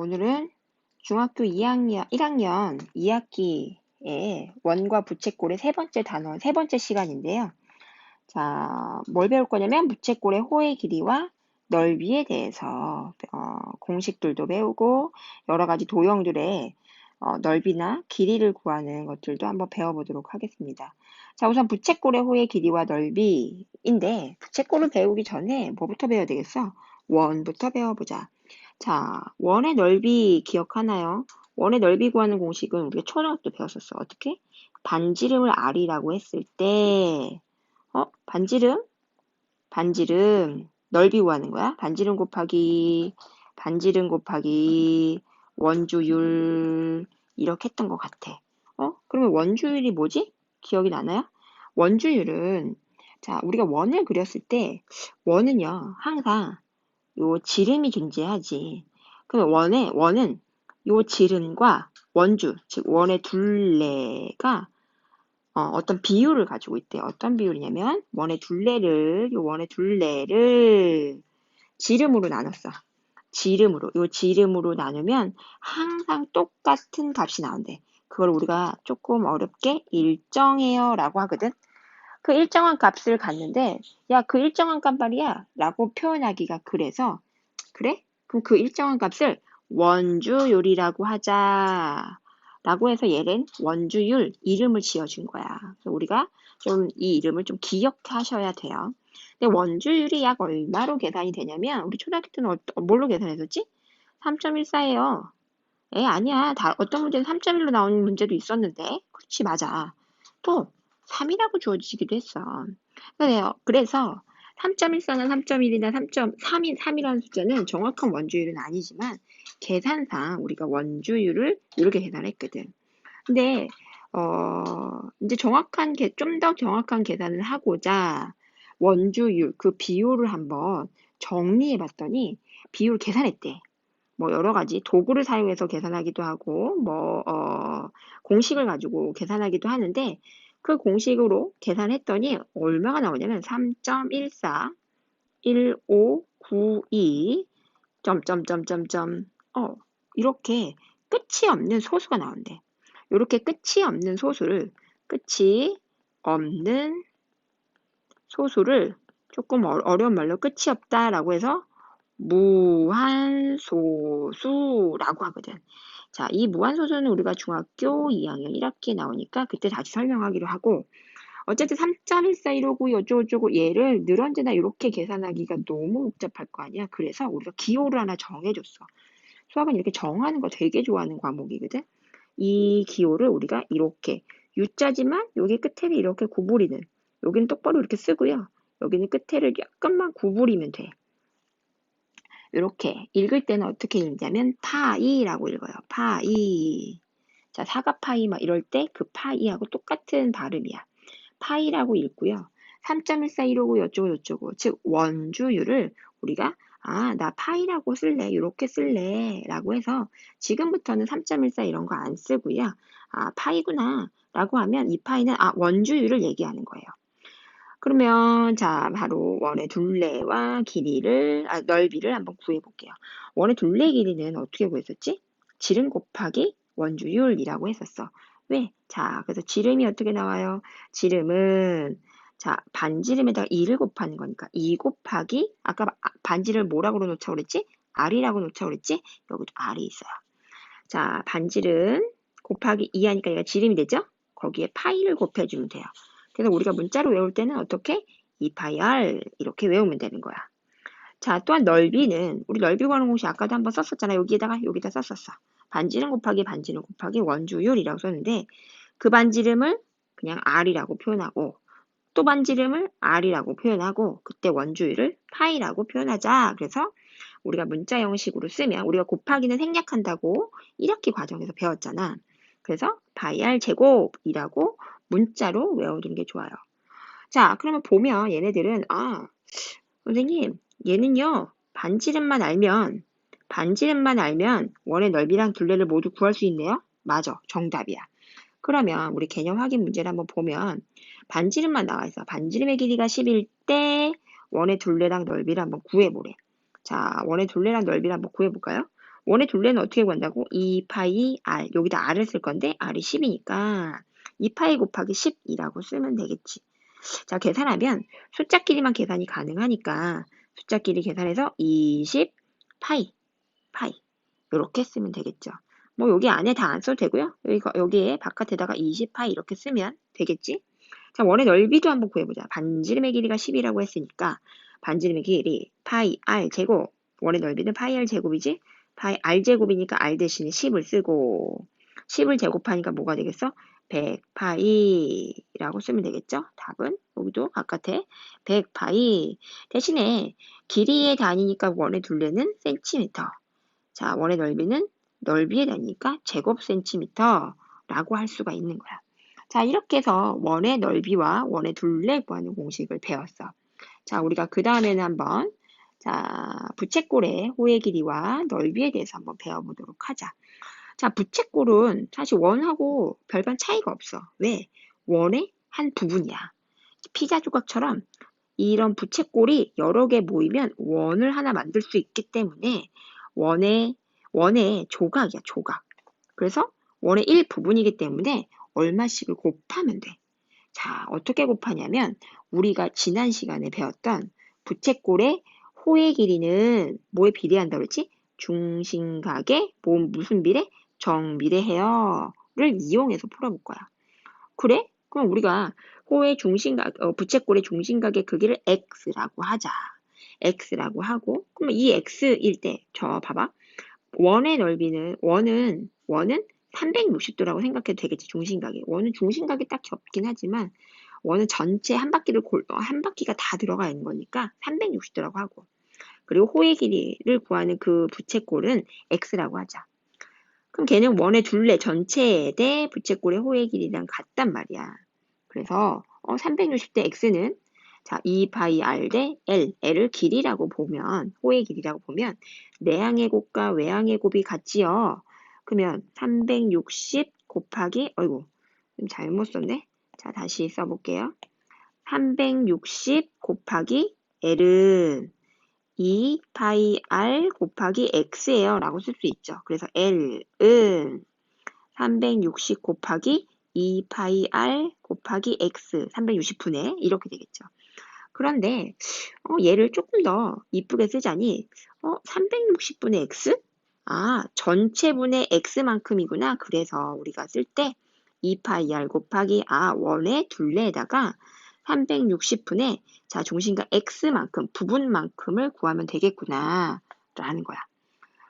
오늘은 중학교 1학년 2학기에 원과 부채꼴의 세 번째 단원, 세 번째 시간인데요. 자, 뭘 배울 거냐면 부채꼴의 호의 길이와 넓이에 대해서 공식들도 배우고 여러 가지 도형들의 넓이나 길이를 구하는 것들도 한번 배워보도록 하겠습니다. 자, 우선 부채꼴의 호의 길이와 넓이인데 부채꼴을 배우기 전에 뭐부터 배워야 되겠어? 원부터 배워보자. 자, 원의 넓이 기억하나요? 원의 넓이 구하는 공식은 우리가 초등학교 때 배웠었어. 어떻게? 반지름을 R이라고 했을 때, 반지름, 넓이 구하는 거야? 반지름 곱하기 원주율, 이렇게 했던 것 같아. 그러면 원주율이 뭐지? 기억이 나나요? 원주율은, 자, 우리가 원을 그렸을 때, 원은요, 항상 요 지름이 존재하지. 그럼 원은 요 지름과 원주, 즉 원의 둘레가 어떤 비율을 가지고 있대요. 어떤 비율이냐면 원의 둘레를 지름으로 나눴어. 요 지름으로 나누면 항상 똑같은 값이 나온대. 그걸 우리가 조금 어렵게 일정해요 라고 하거든. 그 일정한 값을 갖는데, 야, 그 일정한 값 말이야 라고 표현하기가 그래서, 그래? 그럼 그 일정한 값을 원주율이라고 하자. 라고 해서 얘는 원주율 이름을 지어준 거야. 그래서 우리가 좀 이 이름을 좀 기억하셔야 돼요. 근데 원주율이 약 얼마로 계산이 되냐면, 우리 초등학교 때는 뭘로 계산했었지? 3.14예요. 아니야. 어떤 문제는 3.1로 나오는 문제도 있었는데. 그렇지, 맞아. 또 3이라고 주어지기도 했어. 그래서 3.14나 3.1이나 3.3이라는 숫자는 정확한 원주율은 아니지만 계산상 우리가 원주율을 이렇게 계산했거든. 근데 이제 좀 더 정확한 계산을 하고자 원주율 그 비율을 한번 정리해 봤더니 비율 계산했대. 뭐 여러 가지 도구를 사용해서 계산하기도 하고 공식을 가지고 계산하기도 하는데 그 공식으로 계산했더니 얼마가 나오냐면 3.14 1592 점점점점점 이렇게 끝이 없는 소수가 나온대. 이렇게 끝이 없는 소수를 조금 어려운 말로 끝이 없다라고 해서 무한소수라고 하거든. 자, 이 무한소수는 우리가 중학교 2학년 1학기에 나오니까 그때 다시 설명하기로 하고, 어쨌든 3.1415 어쩌고저쩌고 얘를 늘 언제나 이렇게 계산하기가 너무 복잡할 거 아니야. 그래서 우리가 기호를 하나 정해줬어. 수학은 이렇게 정하는 거 되게 좋아하는 과목이거든. 이 기호를 우리가 이렇게 U자지만 여기 끝에를 이렇게 구부리는, 여기는 똑바로 이렇게 쓰고요. 여기는 끝에를 약간만 구부리면 돼. 이렇게 읽을 때는 어떻게 읽냐면 파이라고 읽어요. 파이. 자, 사과파이 막 이럴 때 그 파이하고 똑같은 발음이야. 파이라고 읽고요. 3.1415 어쩌고 즉 원주율을 우리가 나 파이라고 쓸래, 이렇게 쓸래 라고 해서 지금부터는 3.14 이런 거 안 쓰고요. 파이구나 라고 하면 이 파이는 원주율을 얘기하는 거예요. 그러면 자, 바로 원의 둘레와 넓이를 한번 구해 볼게요. 원의 둘레 길이는 어떻게 구했었지? 지름 곱하기 원주율이라고 했었어. 왜? 자, 그래서 지름이 어떻게 나와요? 지름은 자, 반지름에다가 2를 곱하는 거니까 2 곱하기 아까 반지를 뭐라고 놓자고 그랬지? R이라고 놓자고 그랬지? 여기도 R이 있어요. 자, 반지름 곱하기 2 하니까 얘가 지름이 되죠? 거기에 파이를 곱해주면 돼요. 그래서 우리가 문자로 외울 때는 어떻게? 2파이 R 이렇게 외우면 되는 거야. 자, 또한 넓이는 우리 넓이 구하는 공식 아까도 한번 썼었잖아. 여기다 썼었어. 반지름 곱하기 원주율이라고 썼는데 그 반지름을 그냥 R이라고 표현하고 또 반지름을 R이라고 표현하고 그때 원주율을 파이라고 표현하자. 그래서 우리가 문자 형식으로 쓰면 우리가 곱하기는 생략한다고 1학기 과정에서 배웠잖아. 그래서 파이 R 제곱이라고 문자로 외워두는 게 좋아요. 자, 그러면 보면 얘네들은 선생님 얘는요 반지름만 알면 원의 넓이랑 둘레를 모두 구할 수 있네요. 맞아, 정답이야. 그러면 우리 개념 확인 문제를 한번 보면 반지름만 나와 있어. 반지름의 길이가 10일 때 원의 둘레랑 넓이를 한번 구해보래. 자, 원의 둘레랑 넓이를 한번 구해볼까요? 원의 둘레는 어떻게 구한다고? 2파이 r. 여기다 r을 쓸 건데 r이 10이니까 2파이 곱하기 10이라고 쓰면 되겠지. 자, 계산하면 숫자끼리만 계산이 가능하니까 숫자끼리 계산해서 20파이 이렇게 쓰면 되겠죠. 뭐 여기 안에 다 안 써도 되고요. 여기에 바깥에다가 20파이 이렇게 쓰면 되겠지. 자, 원의 넓이도 한번 구해보자. 반지름의 길이가 10이라고 했으니까 반지름의 길이 파이 r 제곱, 원의 넓이는 파이 r 제곱이지. 파이 r 제곱이니까 r 대신에 10을 쓰고 10을 제곱하니까 뭐가 되겠어? 100파이라고 쓰면 되겠죠. 답은 여기도 바깥에 100파이. 대신에 길이의 단위니까 원의 둘레는 센티미터. 자, 원의 넓이는 넓이의 단위니까 제곱 센티미터라고 할 수가 있는 거야. 자, 이렇게 해서 원의 넓이와 원의 둘레 구하는 공식을 배웠어. 자, 우리가 그 다음에는 한번 자, 부채꼴의 호의 길이와 넓이에 대해서 한번 배워보도록 하자. 자, 부채꼴은 사실 원하고 별반 차이가 없어. 왜? 원의 한 부분이야. 피자 조각처럼 이런 부채꼴이 여러 개 모이면 원을 하나 만들 수 있기 때문에 원의 조각이야, 조각. 그래서 원의 일부분이기 때문에 얼마씩을 곱하면 돼. 자, 어떻게 곱하냐면 우리가 지난 시간에 배웠던 부채꼴의 호의 길이는 뭐에 비례한다고 그랬지? 중심각의 무슨 비례? 정비례해요를 이용해서 풀어볼 거야. 그래? 그럼 우리가 호의 중심각, 부채꼴의 중심각의 크기를 x라고 하자. x라고 하고, 그럼 이 x일 때, 저 봐봐. 원의 넓이는, 원은 360도라고 생각해도 되겠지, 중심각이. 원은 중심각이 딱히 없긴 하지만, 원은 전체 한 바퀴가 다 들어가 있는 거니까 360도라고 하고. 그리고 호의 길이를 구하는 그 부채꼴은 x라고 하자. 그럼 걔는 원의 둘레 전체에 대 부채꼴의 호의 길이랑 같단 말이야. 그래서 360대 x는 자 2파이 r 대 L을 길이라고 보면 호의 길이라고 보면 내항의 곱과 외항의 곱이 같지요. 그러면 360 곱하기 어이구 좀 잘못 썼네. 자 다시 써볼게요. 360 곱하기 L은 2파이 r 곱하기 x예요 라고 쓸 수 있죠. 그래서 L은 360 곱하기 2파이 r 곱하기 x 360분의 이렇게 되겠죠. 그런데 얘를 조금 더 이쁘게 쓰자니 360분의 x? 아, 전체분의 x만큼이구나. 그래서 우리가 쓸 때 2파이 r 곱하기 원의 둘레에다가 360분의 자 중심각 x만큼 부분만큼을 구하면 되겠구나 라는 거야.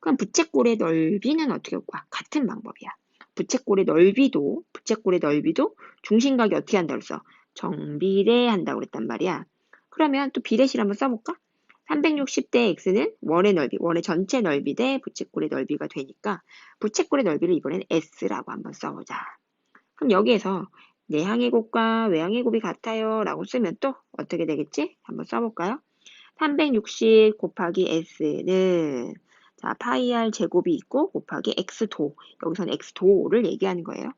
그럼 부채꼴의 넓이는 어떻게 구하? 같은 방법이야. 부채꼴의 넓이도 중심각이 어떻게 한다고 그랬어? 정비례한다고 그랬단 말이야. 그러면 또 비례식 한번 써볼까? 360대 x는 원의 넓이, 원의 전체 넓이 대 부채꼴의 넓이가 되니까 부채꼴의 넓이를 이번엔 s라고 한번 써보자. 그럼 여기에서 내항의 곱과 외항의 곱이 같아요 라고 쓰면 또 어떻게 되겠지? 한번 써볼까요? 360 곱하기 s는 자 파이 r 제곱이 있고 곱하기 x도 여기서는 x도를 얘기하는 거예요.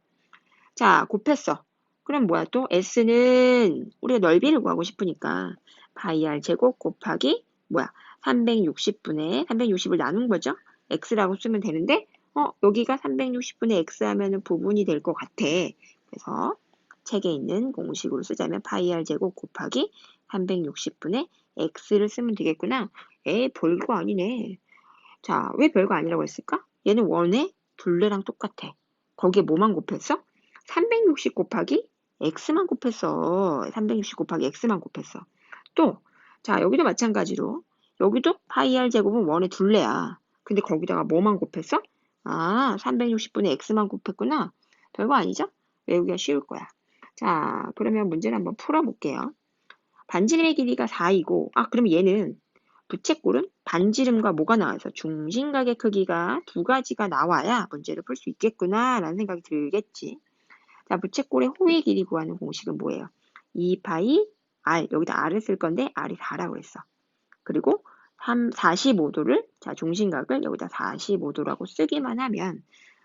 자 곱했어. 그럼 뭐야 또 s는 우리가 넓이를 구하고 싶으니까 파이 r 제곱 곱하기 뭐야 360분의 360을 나눈 거죠. x라고 쓰면 되는데 여기가 360분의 x 하면은 부분이 될 것 같아. 그래서 책에 있는 공식으로 쓰자면 파이 r 제곱 곱하기 360분의 x를 쓰면 되겠구나. 별거 아니네. 자, 왜 별거 아니라고 했을까? 얘는 원의 둘레랑 똑같아. 거기에 뭐만 곱했어? 360 곱하기 x만 곱했어. 360 곱하기 x만 곱했어. 또, 자, 여기도 마찬가지로 여기도 파이 r 제곱은 원의 둘레야. 근데 거기다가 뭐만 곱했어? 360분의 x만 곱했구나. 별거 아니죠? 외우기가 쉬울 거야. 자, 그러면 문제를 한번 풀어볼게요. 반지름의 길이가 4이고, 그럼 얘는 부채꼴은 반지름과 뭐가 나와서 중심각의 크기가 두 가지가 나와야 문제를 풀 수 있겠구나 라는 생각이 들겠지. 자, 부채꼴의 호의 길이 구하는 공식은 뭐예요? 2파이 r, 여기다 r을 쓸 건데 r이 4라고 했어. 그리고 45도를, 자, 중심각을 여기다 45도라고 쓰기만 하면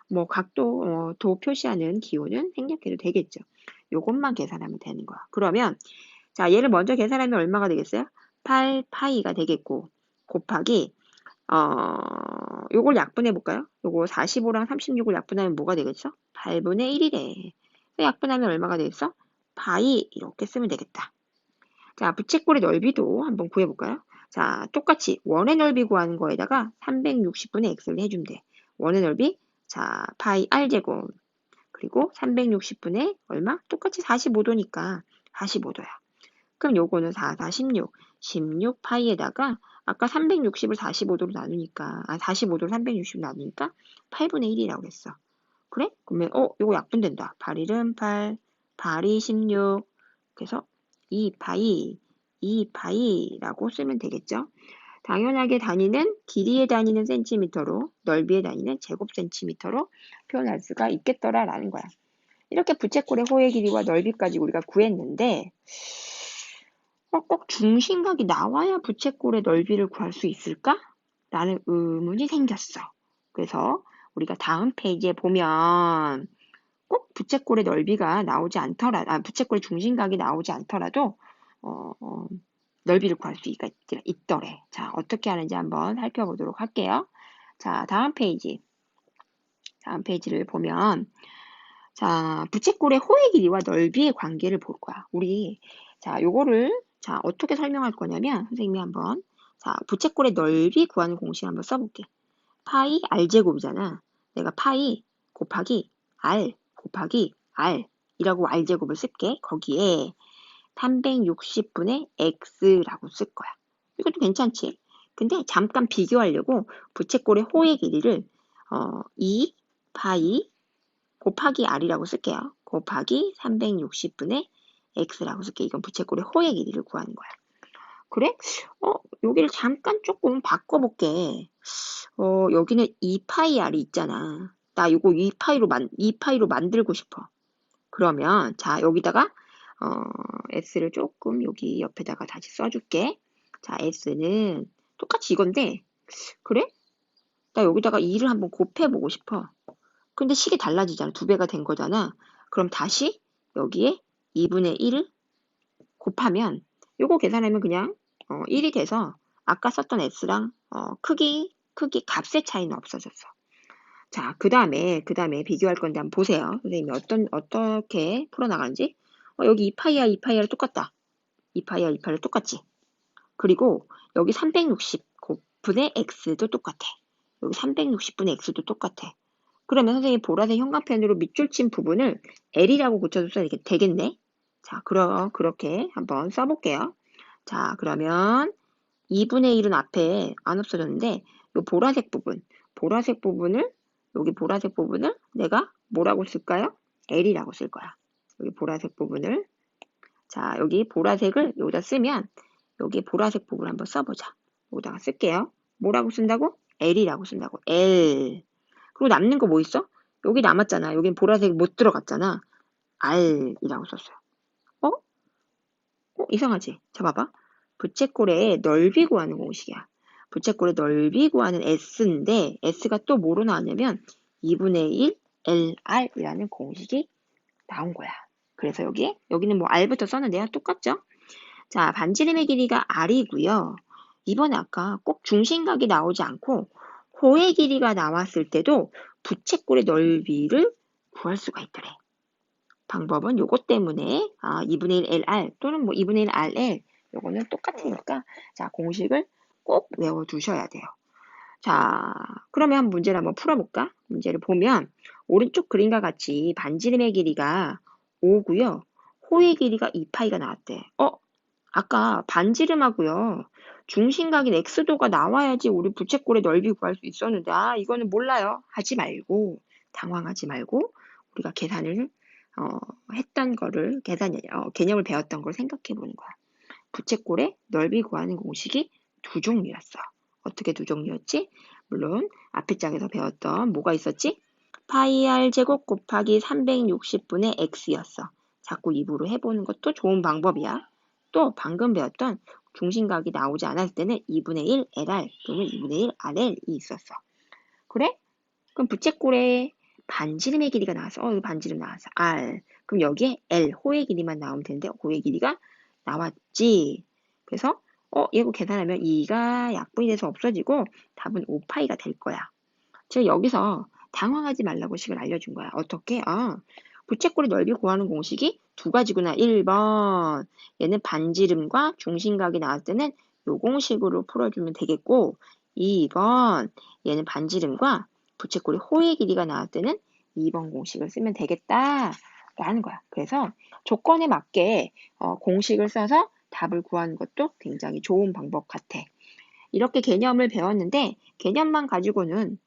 뭐 각도, 도 표시하는 기호는 생략해도 되겠죠. 요것만 계산하면 되는 거야. 그러면 자, 얘를 먼저 계산하면 얼마가 되겠어요? 8파이가 되겠고 곱하기 요걸 약분해 볼까요? 요거 45랑 36을 약분하면 뭐가 되겠어? 8분의 1이래. 약분하면 얼마가 되겠어? 파이 이렇게 쓰면 되겠다. 자, 부채꼴의 넓이도 한번 구해볼까요? 자, 똑같이 원의 넓이 구하는 거에다가 360분의 x를 해주면 돼. 원의 넓이, 자, 파이 r제곱. 그리고 360분의 얼마? 똑같이 45도니까 45도야. 그럼 요거는 4, 4, 16. 16파이에다가 아까 360을 45도로 나누니까, 45도를 360 나누니까 8분의 1이라고 했어. 그래? 그러면, 요거 약분된다. 8, 1은 8, 8이 16. 그래서 2파이, 2파이라고 쓰면 되겠죠? 당연하게 단위는 길이의 단위는 센티미터로, 넓이의 단위는 제곱센티미터로 표현할 수가 있겠더라라는 거야. 이렇게 부채꼴의 호의 길이와 넓이까지 우리가 구했는데, 꼭 중심각이 나와야 부채꼴의 넓이를 구할 수 있을까? 라는 의문이 생겼어. 그래서 우리가 다음 페이지에 보면 꼭 부채꼴의 넓이가 나오지 않더라도, 부채꼴의 중심각이 나오지 않더라도, 넓이를 구할 수 있더래. 자, 어떻게 하는지 한번 살펴보도록 할게요. 자, 다음 페이지를 보면, 자, 부채꼴의 호의 길이와 넓이의 관계를 볼 거야. 자, 요거를, 자, 어떻게 설명할 거냐면, 선생님이 한번, 자, 부채꼴의 넓이 구하는 공식 한번 써볼게. 파이 r제곱이잖아. 내가 파이 곱하기 r 곱하기 r 이라고 r제곱을 쓸게. 거기에 360분의 x라고 쓸 거야. 이것도 괜찮지? 근데 잠깐 비교하려고 부채꼴의 호의 길이를 2 파이 곱하기 r이라고 쓸게요. 곱하기 360분의 x라고 쓸게. 이건 부채꼴의 호의 길이를 구하는 거야. 그래? 여기를 잠깐 조금 바꿔볼게. 여기는 2파이 r이 있잖아. 나 이거 2파이로 만들고 싶어. 그러면, 자, 여기다가, s를 조금 여기 옆에다가 다시 써줄게. 자, s는 똑같이 이건데, 그래? 나 여기다가 2를 한번 곱해보고 싶어. 근데 식이 달라지잖아. 2배가 된 거잖아. 그럼 다시 여기에 2분의 1을 곱하면 요거 계산하면 그냥 1이 돼서 아까 썼던 s랑 크기 값의 차이는 없어졌어. 자, 그 다음에 비교할 건데 한번 보세요. 선생님이 어떻게 풀어나가는지. 여기 2파이야 2파이랑 똑같다. 2파이야 2파이랑 똑같지. 그리고 여기 360 곱분의 x도 똑같아. 여기 360분의 x도 똑같아. 그러면 선생님이 보라색 형광펜으로 밑줄 친 부분을 L이라고 고쳐줘서 되겠네. 자, 그렇게 한번 써볼게요. 자, 그러면 2분의 1은 앞에 안 없어졌는데, 이 보라색 부분을, 여기 보라색 부분을 내가 뭐라고 쓸까요? L이라고 쓸 거야. 여기 보라색 부분을. 자, 여기 보라색을 여기다 쓰면, 여기 보라색 부분 한번 써보자. 여기다가 쓸게요. 뭐라고 쓴다고? L이라고 쓴다고. L. 그리고 남는 거 뭐 있어? 여기 남았잖아. 여긴 보라색 못 들어갔잖아. R이라고 썼어요. 이상하지? 자, 봐봐. 부채꼴의 넓이 구하는 공식이야. 부채꼴의 넓이 구하는 S인데, S가 또 뭐로 나왔냐면, 2분의 1 LR이라는 공식이 나온 거야. 그래서 여기는 뭐 R부터 썼는데요. 똑같죠? 자, 반지름의 길이가 R이고요. 이번에 아까 꼭 중심각이 나오지 않고, 호의 길이가 나왔을 때도 부채꼴의 넓이를 구할 수가 있더래. 방법은 요것 때문에 2분의 1 LR 또는 뭐 2분의 1 RL 요거는 똑같으니까 자 공식을 꼭 외워두셔야 돼요. 자 그러면 문제를 한번 풀어볼까? 문제를 보면 오른쪽 그림과 같이 반지름의 길이가 5고요. 호의 길이가 2파이가 나왔대. 아까 반지름하고요. 중심각인 x도가 나와야지 우리 부채꼴의 넓이 구할 수 있었는데 이거는 몰라요. 하지 말고 당황하지 말고 우리가 계산을 했던 거를 개념을 배웠던 걸 생각해 보는 거야. 부채꼴의 넓이 구하는 공식이 두 종류였어. 어떻게 두 종류였지? 물론 앞에 장에서 배웠던 뭐가 있었지? 파이 r 제곱 곱하기 360분의 x였어. 자꾸 입으로 해보는 것도 좋은 방법이야. 또 방금 배웠던 중심각이 나오지 않았을 때는 2분의 1 LR 또는 2분의 1 RL이 있었어. 그래? 그럼 부채꼴의 반지름의 길이가 나와서 여기 반지름 나와서 R. 그럼 여기에 L 호의 길이만 나오면 되는데 호의 길이가 나왔지. 그래서 이거 계산하면 2가 약분이 돼서 없어지고 답은 5파이가 될 거야. 제가 여기서 당황하지 말라고 식을 알려준 거야. 어떻게? 부채꼴의 넓이 구하는 공식이 두 가지구나. 1번, 얘는 반지름과 중심각이 나왔을 때는 요 공식으로 풀어주면 되겠고, 2번, 얘는 반지름과 부채꼴의 호의 길이가 나왔을 때는 2번 공식을 쓰면 되겠다. 라는 거야. 그래서 조건에 맞게 공식을 써서 답을 구하는 것도 굉장히 좋은 방법 같아. 이렇게 개념을 배웠는데 개념만 가지고는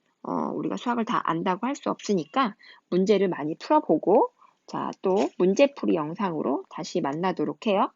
우리가 수학을 다 안다고 할 수 없으니까 문제를 많이 풀어보고 자, 또 문제풀이 영상으로 다시 만나도록 해요.